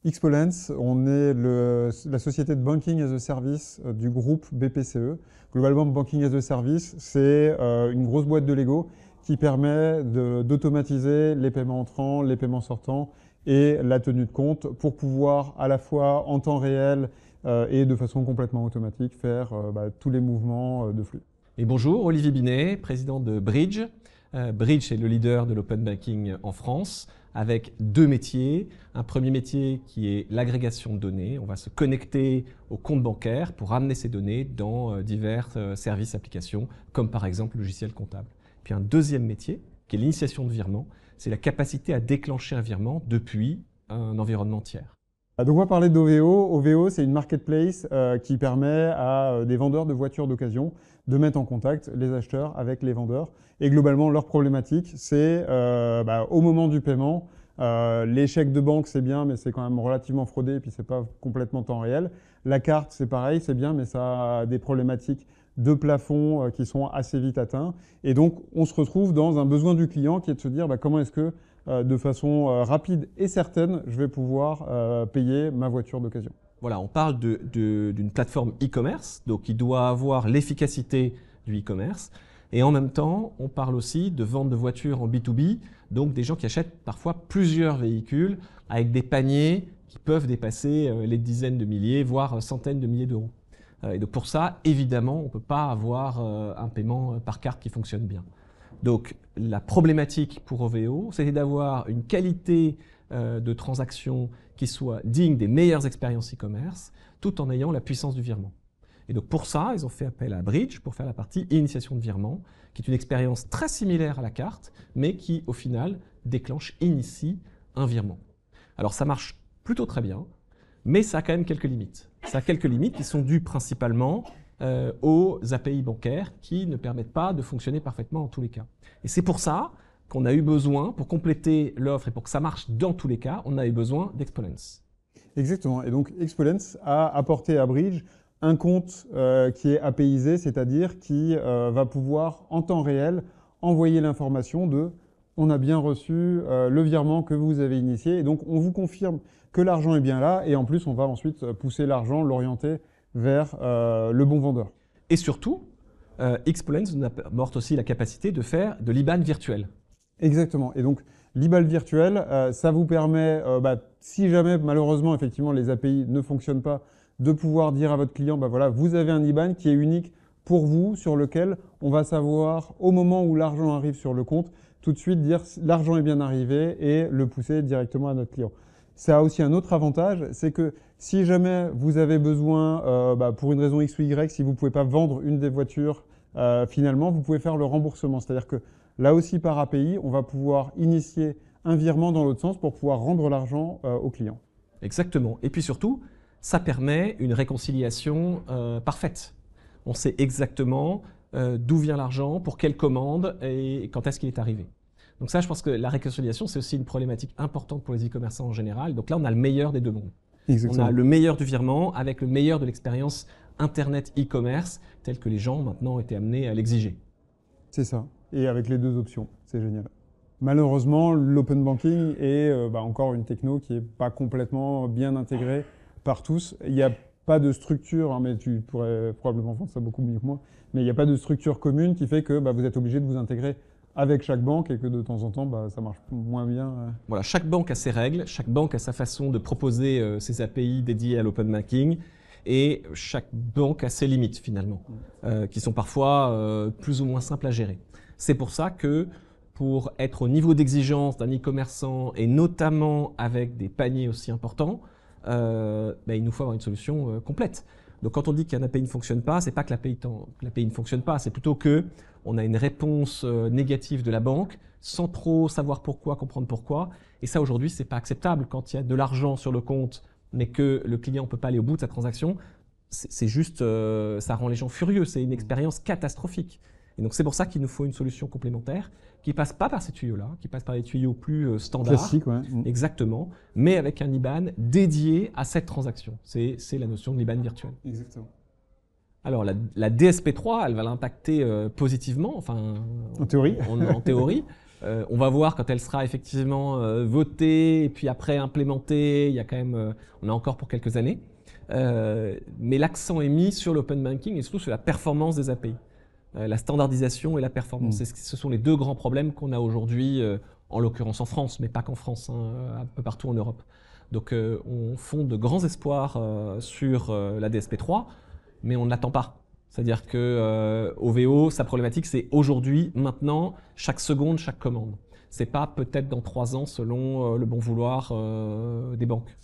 Xpolens, on est la société de Banking as a Service du groupe BPCE. Globalement, Banking as a Service, c'est une grosse boîte de Lego qui permet d'automatiser les paiements entrants, les paiements sortants et la tenue de compte pour pouvoir à la fois en temps réel et de façon complètement automatique faire tous les mouvements de flux. Et bonjour, Olivier Binet, président de Bridge. Bridge est le leader de l'open banking en France avec deux métiers. Un premier métier qui est l'agrégation de données. On va se connecter au compte bancaire pour amener ces données dans divers services, applications, comme par exemple le logiciel comptable. Puis un deuxième métier qui est l'initiation de virement. C'est la capacité à déclencher un virement depuis un environnement tiers. Donc on va parler d'OVO. OVO, c'est une marketplace qui permet à des vendeurs de voitures d'occasion de mettre en contact les acheteurs avec les vendeurs. Et globalement, leur problématique, c'est au moment du paiement, les chèques de banque, c'est bien, mais c'est quand même relativement fraudé, et puis c'est pas complètement temps réel. La carte, c'est pareil, c'est bien, mais ça a des problématiques de plafond qui sont assez vite atteints. Et donc, on se retrouve dans un besoin du client qui est de se dire comment est-ce que de façon rapide et certaine, je vais pouvoir payer ma voiture d'occasion. Voilà, on parle d'une plateforme e-commerce, donc qui doit avoir l'efficacité du e-commerce. Et en même temps, on parle aussi de vente de voitures en B2B, donc des gens qui achètent parfois plusieurs véhicules avec des paniers qui peuvent dépasser les dizaines de milliers, voire centaines de milliers d'euros. Et donc pour ça, évidemment, on ne peut pas avoir un paiement par carte qui fonctionne bien. Donc la problématique pour OVO, c'était d'avoir une qualité de transaction qui soit digne des meilleures expériences e-commerce, tout en ayant la puissance du virement. Et donc pour ça, ils ont fait appel à Bridge pour faire la partie initiation de virement, qui est une expérience très similaire à la carte, mais qui au final initie un virement. Alors ça marche plutôt très bien, mais ça a quand même quelques limites. Ça a quelques limites qui sont dues principalement aux API bancaires qui ne permettent pas de fonctionner parfaitement en tous les cas. Et c'est pour ça qu'on a eu besoin, pour compléter l'offre et pour que ça marche dans tous les cas, on a eu besoin d'Xpolens. Exactement. Et donc, Xpolens a apporté à Bridge un compte qui est APIisé, c'est-à-dire qui va pouvoir, en temps réel, envoyer l'information de « on a bien reçu le virement que vous avez initié ». Et donc, on vous confirme que l'argent est bien là. Et en plus, on va ensuite pousser l'argent, l'orienter vers le bon vendeur. Et surtout, Xpolens nous apporte aussi la capacité de faire de l'IBAN virtuel. Exactement. Et donc, l'IBAN virtuel, ça vous permet, si jamais, malheureusement, effectivement, les API ne fonctionnent pas, de pouvoir dire à votre client, voilà, vous avez un IBAN qui est unique pour vous, sur lequel on va savoir, au moment où l'argent arrive sur le compte, tout de suite dire l'argent est bien arrivé et le pousser directement à notre client. Ça a aussi un autre avantage, c'est que si jamais vous avez besoin, pour une raison X ou Y, si vous ne pouvez pas vendre une des voitures, finalement, vous pouvez faire le remboursement. C'est-à-dire que là aussi, par API, on va pouvoir initier un virement dans l'autre sens pour pouvoir rendre l'argent au client. Exactement. Et puis surtout, ça permet une réconciliation parfaite. On sait exactement d'où vient l'argent, pour quelle commande et quand est-ce qu'il est arrivé. Donc ça, je pense que la réconciliation, c'est aussi une problématique importante pour les e-commerçants en général. Donc là, on a le meilleur des deux mondes. Exactement. On a le meilleur du virement avec le meilleur de l'expérience Internet e-commerce, telle que les gens maintenant ont été amenés à l'exiger. C'est ça. Et avec les deux options, c'est génial. Malheureusement, l'open banking est encore une techno qui n'est pas complètement bien intégrée par tous. Il n'y a pas de structure, mais tu pourrais probablement faire ça beaucoup mieux que moi, mais il n'y a pas de structure commune qui fait que vous êtes obligé de vous intégrer avec chaque banque et que de temps en temps, ça marche moins bien. Voilà, chaque banque a ses règles, chaque banque a sa façon de proposer ses API dédiées à l'open banking et chaque banque a ses limites finalement, qui sont parfois plus ou moins simples à gérer. C'est pour ça que pour être au niveau d'exigence d'un e-commerçant et notamment avec des paniers aussi importants, il nous faut avoir une solution complète. Donc quand on dit qu'un API ne fonctionne pas, c'est pas que l'API ne fonctionne pas, c'est plutôt que on a une réponse négative de la banque sans trop savoir pourquoi, comprendre pourquoi. Et ça aujourd'hui, c'est pas acceptable quand il y a de l'argent sur le compte, mais que le client ne peut pas aller au bout de sa transaction. C'est juste, ça rend les gens furieux. C'est une expérience catastrophique. Et donc c'est pour ça qu'il nous faut une solution complémentaire qui passe pas par ces tuyaux-là, qui passe par des tuyaux plus standards. Classique, ouais. Exactement, mais avec un IBAN dédié à cette transaction. C'est la notion de l'IBAN virtuel. Exactement. Alors la DSP3, elle va l'impacter positivement, enfin en théorie. En théorie, On va voir quand elle sera effectivement votée et puis après implémentée. Il y a quand même, on a encore pour quelques années. Mais l'accent est mis sur l'open banking et surtout sur la performance des API. La standardisation et la performance. Ce sont les deux grands problèmes qu'on a aujourd'hui, en l'occurrence en France, mais pas qu'en France, un peu partout en Europe. Donc on fonde de grands espoirs sur la DSP3, mais on n'attend pas. C'est-à-dire que OVO, sa problématique, c'est aujourd'hui, maintenant, chaque seconde, chaque commande. C'est pas peut-être dans 3 ans selon le bon vouloir des banques.